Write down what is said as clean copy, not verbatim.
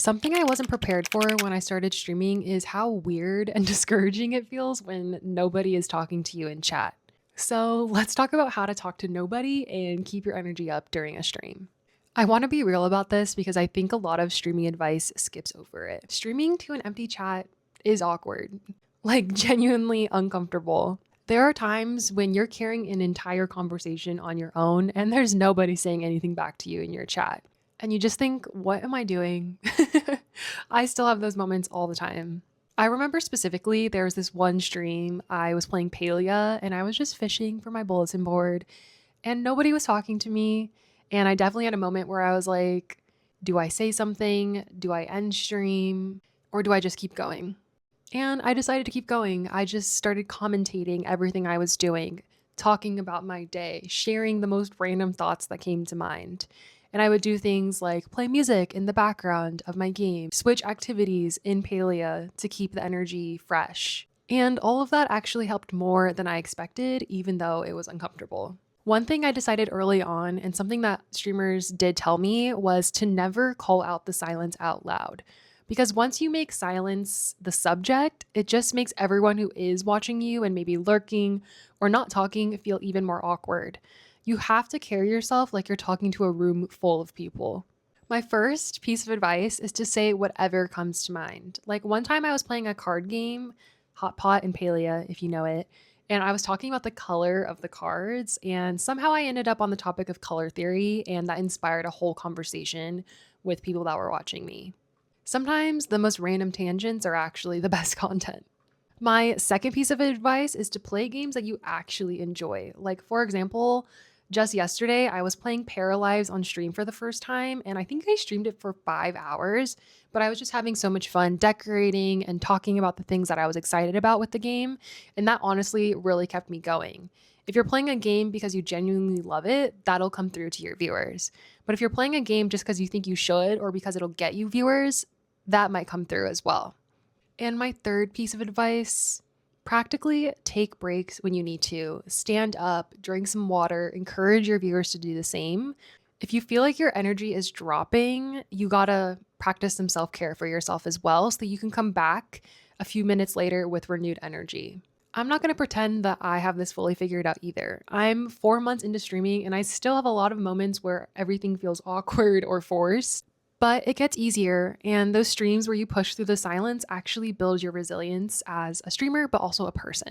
Something I wasn't prepared for when I started streaming is how weird and discouraging it feels when nobody is talking to you in chat. So, let's talk about how to talk to nobody and keep your energy up during a stream. I want to be real about this because I think a lot of streaming advice skips over it. Streaming to an empty chat is awkward, like genuinely uncomfortable. There are times when you're carrying an entire conversation on your own and there's nobody saying anything back to you in your chat. And you just think, what am I doing? I still have those moments all the time. I remember specifically there was this one stream I was playing Palia and I was just fishing for my bulletin board and nobody was talking to me. And I definitely had a moment where I was like, do I say something? Do I end stream? Or do I just keep going? And I decided to keep going. I just started commentating everything I was doing, talking about my day, sharing the most random thoughts that came to mind. And I would do things like play music in the background of my game, switch activities in Palia to keep the energy fresh. And all of that actually helped more than I expected, even though it was uncomfortable. One thing I decided early on, and something that streamers did tell me, was to never call out the silence out loud. Because once you make silence the subject, it just makes everyone who is watching you and maybe lurking or not talking feel even more awkward. You have to carry yourself like you're talking to a room full of people. My first piece of advice is to say whatever comes to mind. Like one time I was playing a card game, Hot Pot and Palia, if you know it, and I was talking about the color of the cards, and somehow I ended up on the topic of color theory, and that inspired a whole conversation with people that were watching me. Sometimes the most random tangents are actually the best content. My second piece of advice is to play games that you actually enjoy. Like, for example, just yesterday, I was playing Paralives on stream for the first time, and I think I streamed it for 5 hours, but I was just having so much fun decorating and talking about the things that I was excited about with the game, and that honestly really kept me going. If you're playing a game because you genuinely love it, that'll come through to your viewers. But if you're playing a game just because you think you should or because it'll get you viewers, that might come through as well. And my third piece of advice, practically take breaks when you need to. Stand up, drink some water, encourage your viewers to do the same. If you feel like your energy is dropping, you gotta practice some self care for yourself as well so that you can come back a few minutes later with renewed energy. I'm not gonna pretend that I have this fully figured out either. I'm 4 months into streaming and I still have a lot of moments where everything feels awkward or forced. But it gets easier, and those streams where you push through the silence actually build your resilience as a streamer, but also a person.